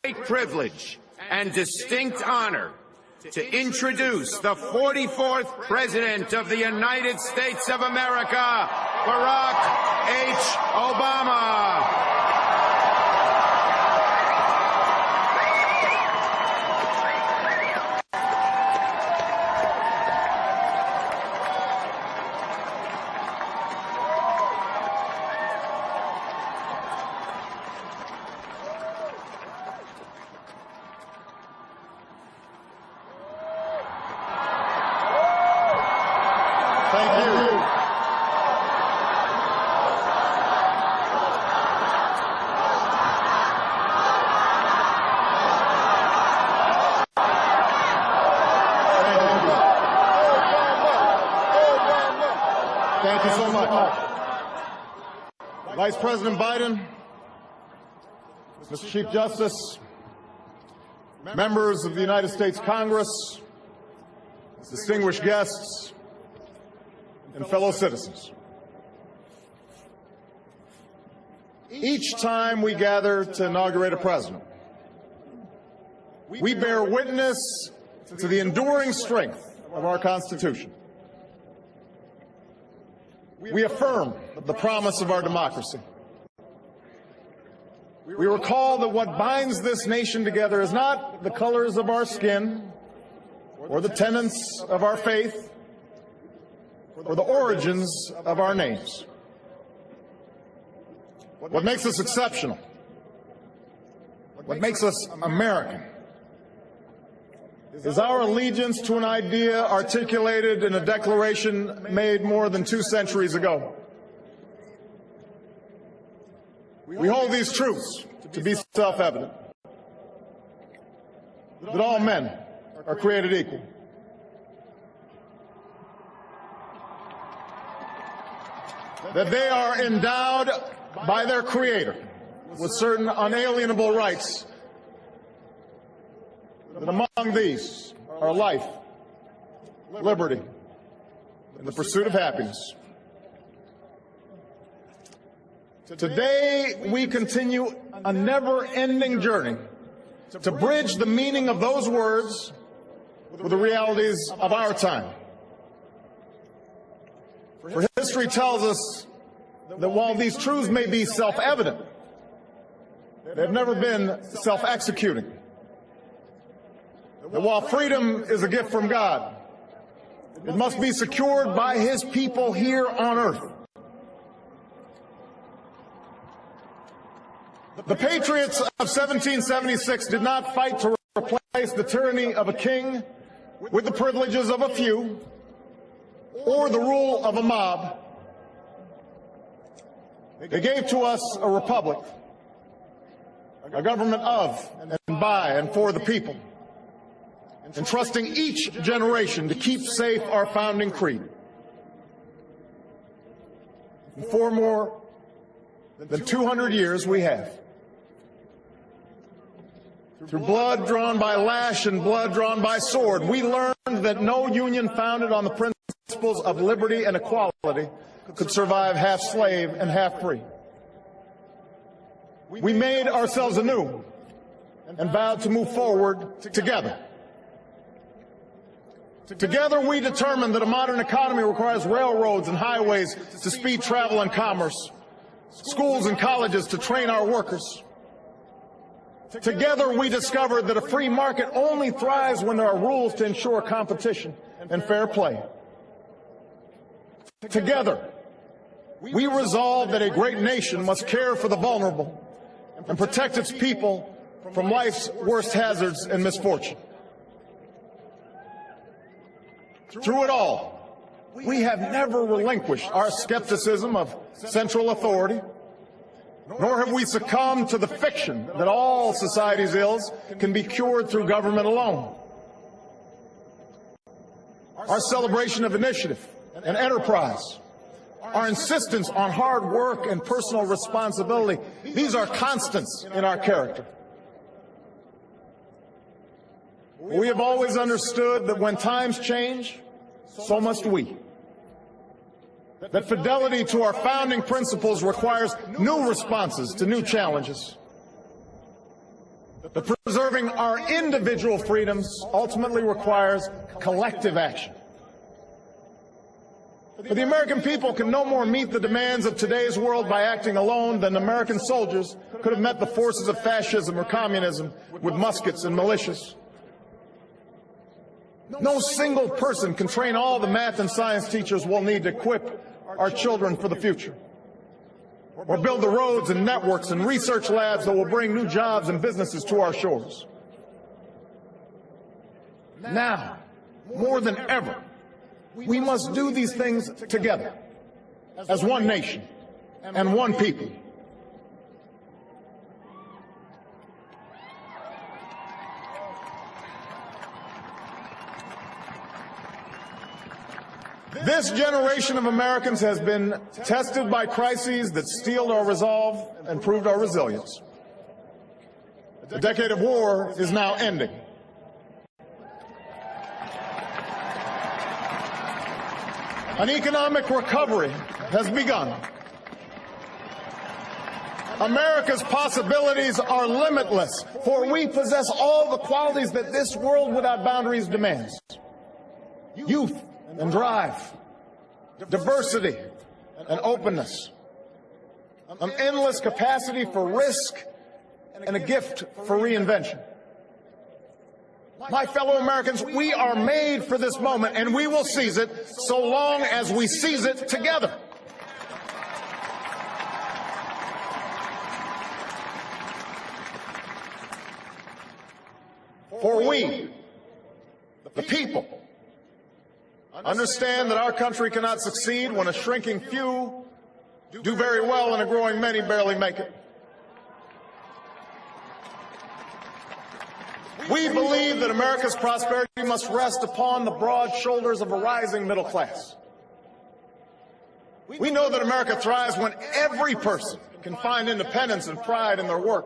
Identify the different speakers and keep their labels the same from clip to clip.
Speaker 1: great privilege and distinct honor to introduce the 44th President of the United States of America, Barack H. Obama.
Speaker 2: Thank you. Thank you so much. Vice President Biden, Mr. Chief Justice, members of the United States Congress, distinguished guests, and fellow citizens. Each time we gather to inaugurate a president, we bear witness to the enduring strength of our Constitution. We affirm the promise of our democracy. We recall that what binds this nation together is not the colors of our skin or the tenets of our faith or the origins of our names. What makes us exceptional, what makes us American, is our allegiance to an idea articulated in a declaration made more than 2 centuries ago. We hold these truths to be self-evident, that all men are created equal, that they are endowed by their Creator with certain unalienable rights, that among these are life, liberty, and the pursuit of happiness. Today, we continue a never-ending journey to bridge the meaning of those words with the realities of our time. For history tells us that while these truths may be self-evident, they have never been self-executing. That while freedom is a gift from God, it must be secured by His people here on earth. The patriots of 1776 did not fight to replace the tyranny of a king with the privileges of a few or the rule of a mob. They gave to us a republic, a government of and by and for the people, entrusting each generation to keep safe our founding creed. And for more than 200 years we have. Through blood drawn by lash and blood drawn by sword, we learned that no union founded on the principles of liberty and equality could survive half slave and half free. We made ourselves anew and vowed to move forward together. Together we determined that a modern economy requires railroads and highways to speed travel and commerce, schools and colleges to train our workers. Together we discovered that a free market only thrives when there are rules to ensure competition and fair play. Together we resolved that a great nation must care for the vulnerable and protect its people from life's worst hazards and misfortune. Through it all, we have never relinquished our skepticism of central authority, nor have we succumbed to the fiction that all society's ills can be cured through government alone. Our celebration of initiative and enterprise, our insistence on hard work and personal responsibility, these are constants in our character. We have always understood that when times change, so must we. That fidelity to our founding principles requires new responses to new challenges. But preserving our individual freedoms ultimately requires collective action. For the American people can no more meet the demands of today's world by acting alone than American soldiers could have met the forces of fascism or communism with muskets and militias. No single person can train all the math and science teachers we'll need to equip our children for the future, or build the roads and networks and research labs that will bring new jobs and businesses to our shores. Now, more than ever, we must do these things together, as one nation and one people. This generation of Americans has been tested by crises that steeled our resolve and proved our resilience. The decade of war is now ending. An economic recovery has begun. America's possibilities are limitless, for we possess all the qualities that this world without boundaries demands. Youth and drive, diversity and openness, an endless capacity for risk, and a gift for reinvention. My fellow Americans, we are made for this moment, and we will seize it so long as we seize it together. For we, the people, understand that our country cannot succeed when a shrinking few do very well and a growing many barely make it. We believe that America's prosperity must rest upon the broad shoulders of a rising middle class. We know that America thrives when every person can find independence and pride in their work,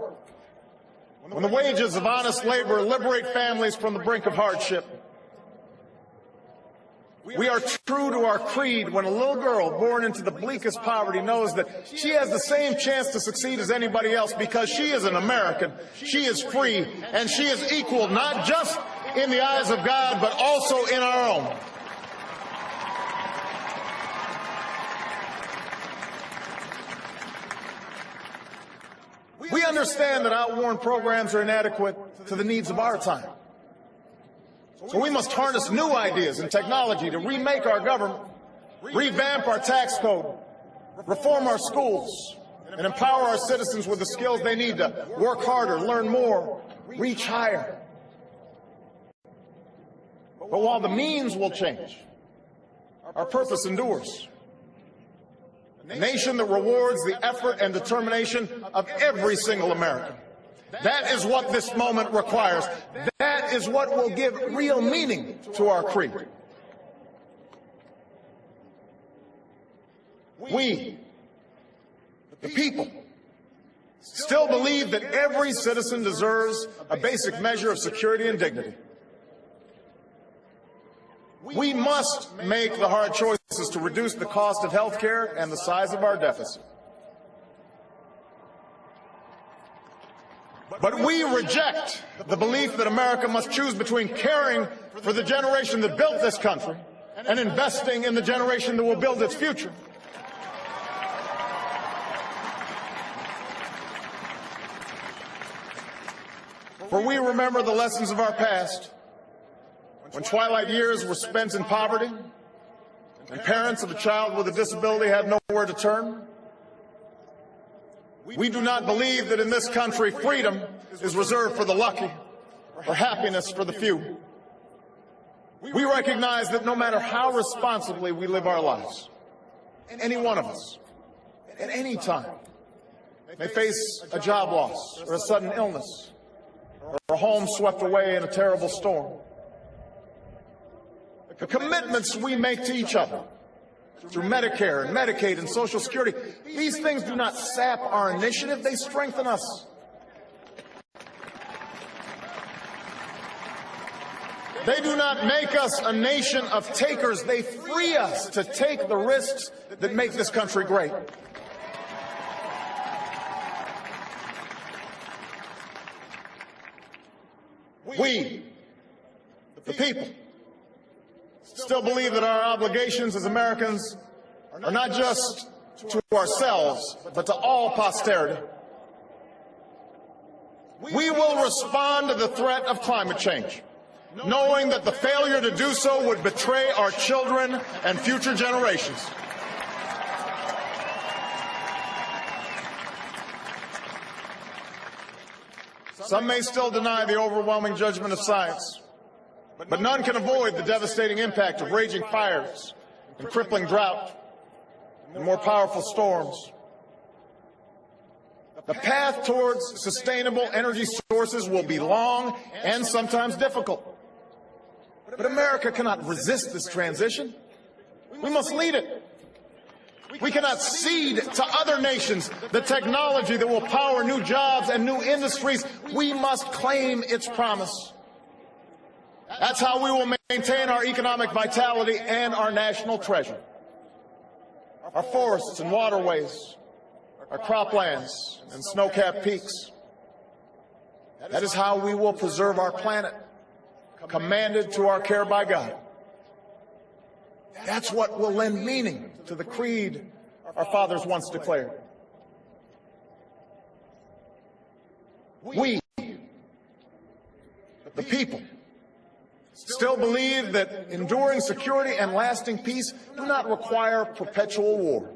Speaker 2: when the wages of honest labor liberate families from the brink of hardship. We are true to our creed when a little girl born into the bleakest poverty knows that she has the same chance to succeed as anybody else because she is an American, she is free, and she is equal not just in the eyes of God, but also in our own. We understand that outworn programs are inadequate to the needs of our time. So we must harness new ideas and technology to remake our government, revamp our tax code, reform our schools, and empower our citizens with the skills they need to work harder, learn more, reach higher. But while the means will change, our purpose endures. A nation that rewards the effort and determination of every single American. That is what this moment requires. That is what will give real meaning to our creed. We, the people, still believe that every citizen deserves a basic measure of security and dignity. We must make the hard choices to reduce the cost of health care and the size of our deficit. But we reject the belief that America must choose between caring for the generation that built this country and investing in the generation that will build its future. For we remember the lessons of our past, when twilight years were spent in poverty and parents of a child with a disability had nowhere to turn. We do not believe that in this country freedom is reserved for the lucky or happiness for the few. We recognize that no matter how responsibly we live our lives, any one of us, at any time, may face a job loss or a sudden illness or a home swept away in a terrible storm. The commitments we make to each other through Medicare and Medicaid and Social Security, these things do not sap our initiative, they strengthen us. They do not make us a nation of takers, they free us to take the risks that make this country great. We, the people, still believe that our obligations as Americans are not just to ourselves, but to all posterity. We will respond to the threat of climate change, knowing that the failure to do so would betray our children and future generations. Some may still deny the overwhelming judgment of science, but none can avoid the devastating impact of raging fires and crippling drought and more powerful storms. The path towards sustainable energy sources will be long and sometimes difficult. But America cannot resist this transition. We must lead it. We cannot cede to other nations the technology that will power new jobs and new industries. We must claim its promise. That's how we will maintain our economic vitality and our national treasure. Our forests and waterways, our croplands and snow-capped peaks. That is how we will preserve our planet, commanded to our care by God. That's what will lend meaning to the creed our fathers once declared. We, the people, still believe that enduring security and lasting peace do not require perpetual war.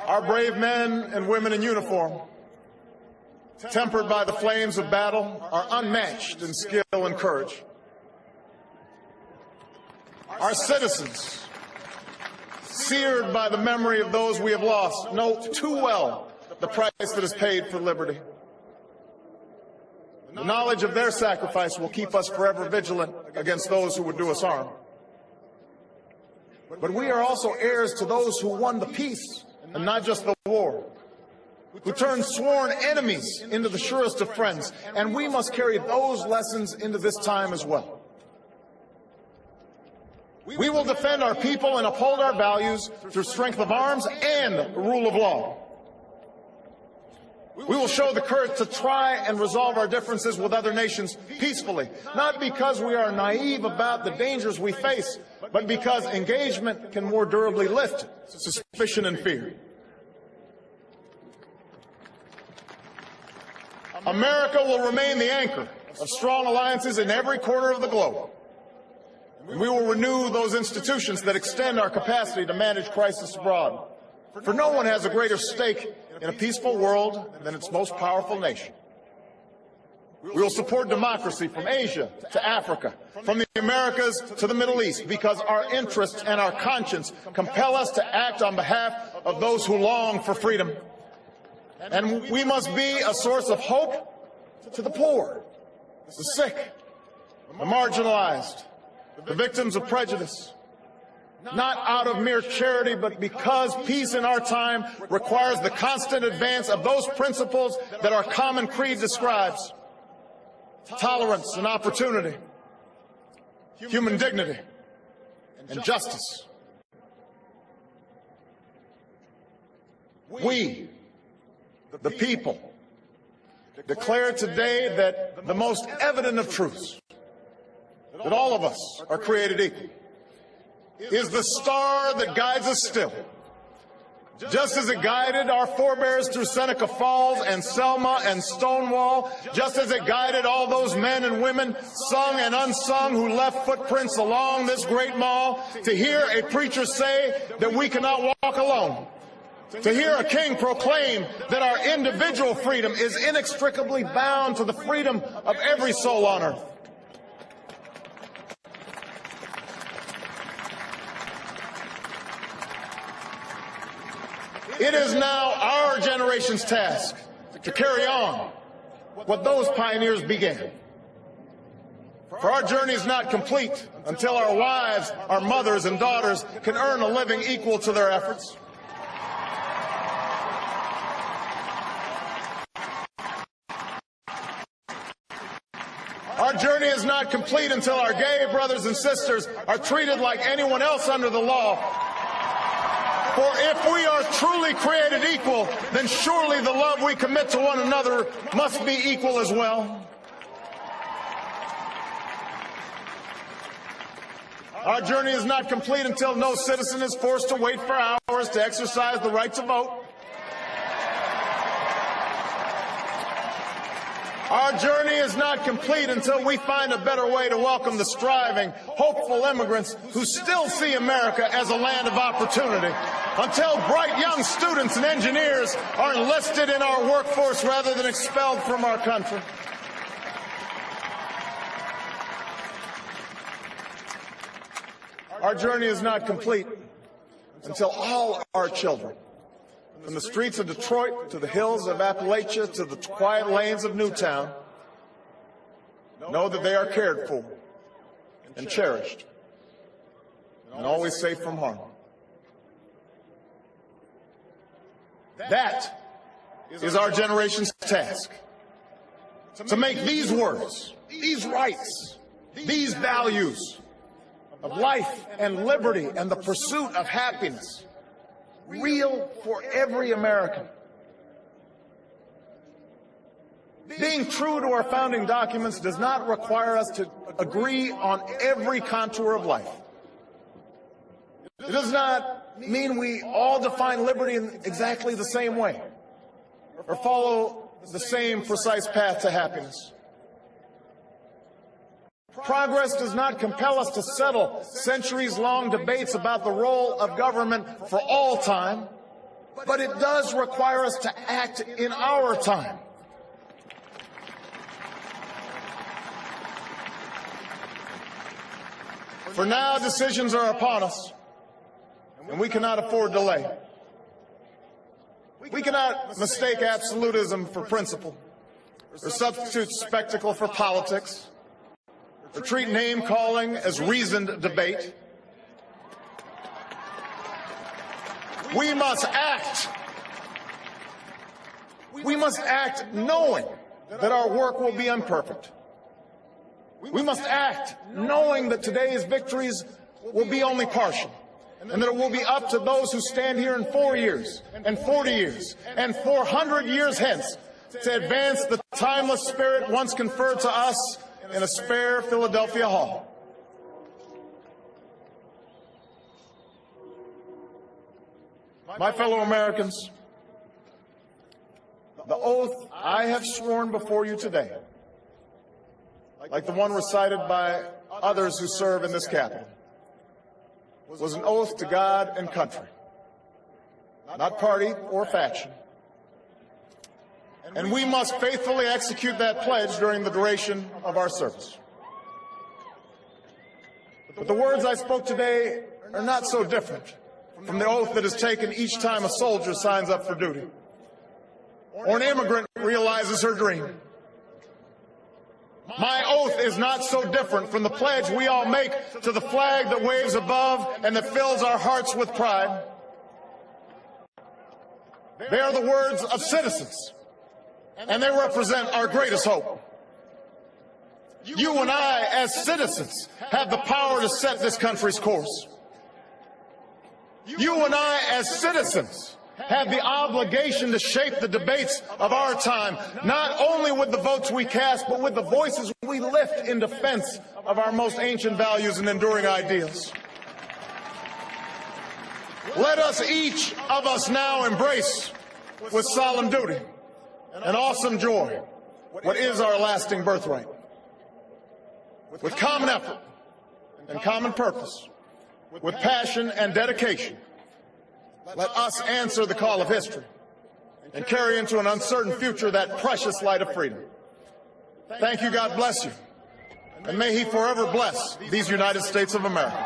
Speaker 2: Our brave men and women in uniform, tempered by the flames of battle, are unmatched in skill and courage. Our citizens, seared by the memory of those we have lost, know too well the price that is paid for liberty. The knowledge of their sacrifice will keep us forever vigilant against those who would do us harm. But we are also heirs to those who won the peace and not just the war, who turned sworn enemies into the surest of friends, and we must carry those lessons into this time as well. We will defend our people and uphold our values through strength of arms and rule of law. We will show the courage to try and resolve our differences with other nations peacefully, not because we are naive about the dangers we face, but because engagement can more durably lift suspicion and fear. America will remain the anchor of strong alliances in every corner of the globe. And we will renew those institutions that extend our capacity to manage crisis abroad. For no one has a greater stake in a peaceful world than its most powerful nation. We will support democracy from Asia to Africa, from the Americas to the Middle East, because our interests and our conscience compel us to act on behalf of those who long for freedom. And we must be a source of hope to the poor, the sick, the marginalized, the victims of prejudice. Not out of mere charity, but because peace in our time requires the constant advance of those principles that our common creed describes: tolerance and opportunity, human dignity, and justice. We, the people, declare today that the most evident of truths, that all of us are created equal, is the star that guides us still. Just as it guided our forebears through Seneca Falls and Selma and Stonewall, just as it guided all those men and women, sung and unsung, who left footprints along this great mall, to hear a preacher say that we cannot walk alone, to hear a king proclaim that our individual freedom is inextricably bound to the freedom of every soul on earth. It is now our generation's task to carry on what those pioneers began. For our journey is not complete until our wives, our mothers, and daughters can earn a living equal to their efforts. Our journey is not complete until our gay brothers and sisters are treated like anyone else under the law. For if we are truly created equal, then surely the love we commit to one another must be equal as well. Our journey is not complete until no citizen is forced to wait for hours to exercise the right to vote. Our journey is not complete until we find a better way to welcome the striving, hopeful immigrants who still see America as a land of opportunity, until bright young students and engineers are enlisted in our workforce rather than expelled from our country. Our journey is not complete until all our children, from the streets of Detroit to the hills of Appalachia to the quiet lanes of Newtown, know that they are cared for and cherished and always safe from harm. That is our generation's task, to make these words, these rights, these values of life and liberty and the pursuit of happiness real for every American. Being true to our founding documents does not require us to agree on every contour of life. It does not mean we all define liberty in exactly the same way or follow the same precise path to happiness. Progress does not compel us to settle centuries-long debates about the role of government for all time, but it does require us to act in our time. For now, decisions are upon us, and we cannot afford delay. We cannot mistake absolutism for principle, or substitute spectacle for politics, or treat name-calling as reasoned debate. We must act. We must act knowing that our work will be imperfect. We must act knowing that today's victories will be only partial, and that it will be up to those who stand here in 4 years, and 40 years, and 400 years hence to advance the timeless spirit once conferred to us in a spare Philadelphia hall. My fellow Americans, the oath I have sworn before you today, like the one recited by others who serve in this Capitol, was an oath to God and country, not party or faction. And we must faithfully execute that pledge during the duration of our service. But the words I spoke today are not so different from the oath that is taken each time a soldier signs up for duty, or an immigrant realizes her dream. My oath is not so different from the pledge we all make to the flag that waves above and that fills our hearts with pride. They are the words of citizens, and they represent our greatest hope. You and I, as citizens, have the power to set this country's course. You and I, as citizens, have the obligation to shape the debates of our time, not only with the votes we cast, but with the voices we lift in defense of our most ancient values and enduring ideals. Let us, each of us, now embrace with solemn duty and awesome joy what is our lasting birthright. With common effort and common purpose, with passion and dedication, let us answer the call of history and carry into an uncertain future that precious light of freedom. Thank you, God bless you, and may He forever bless these United States of America.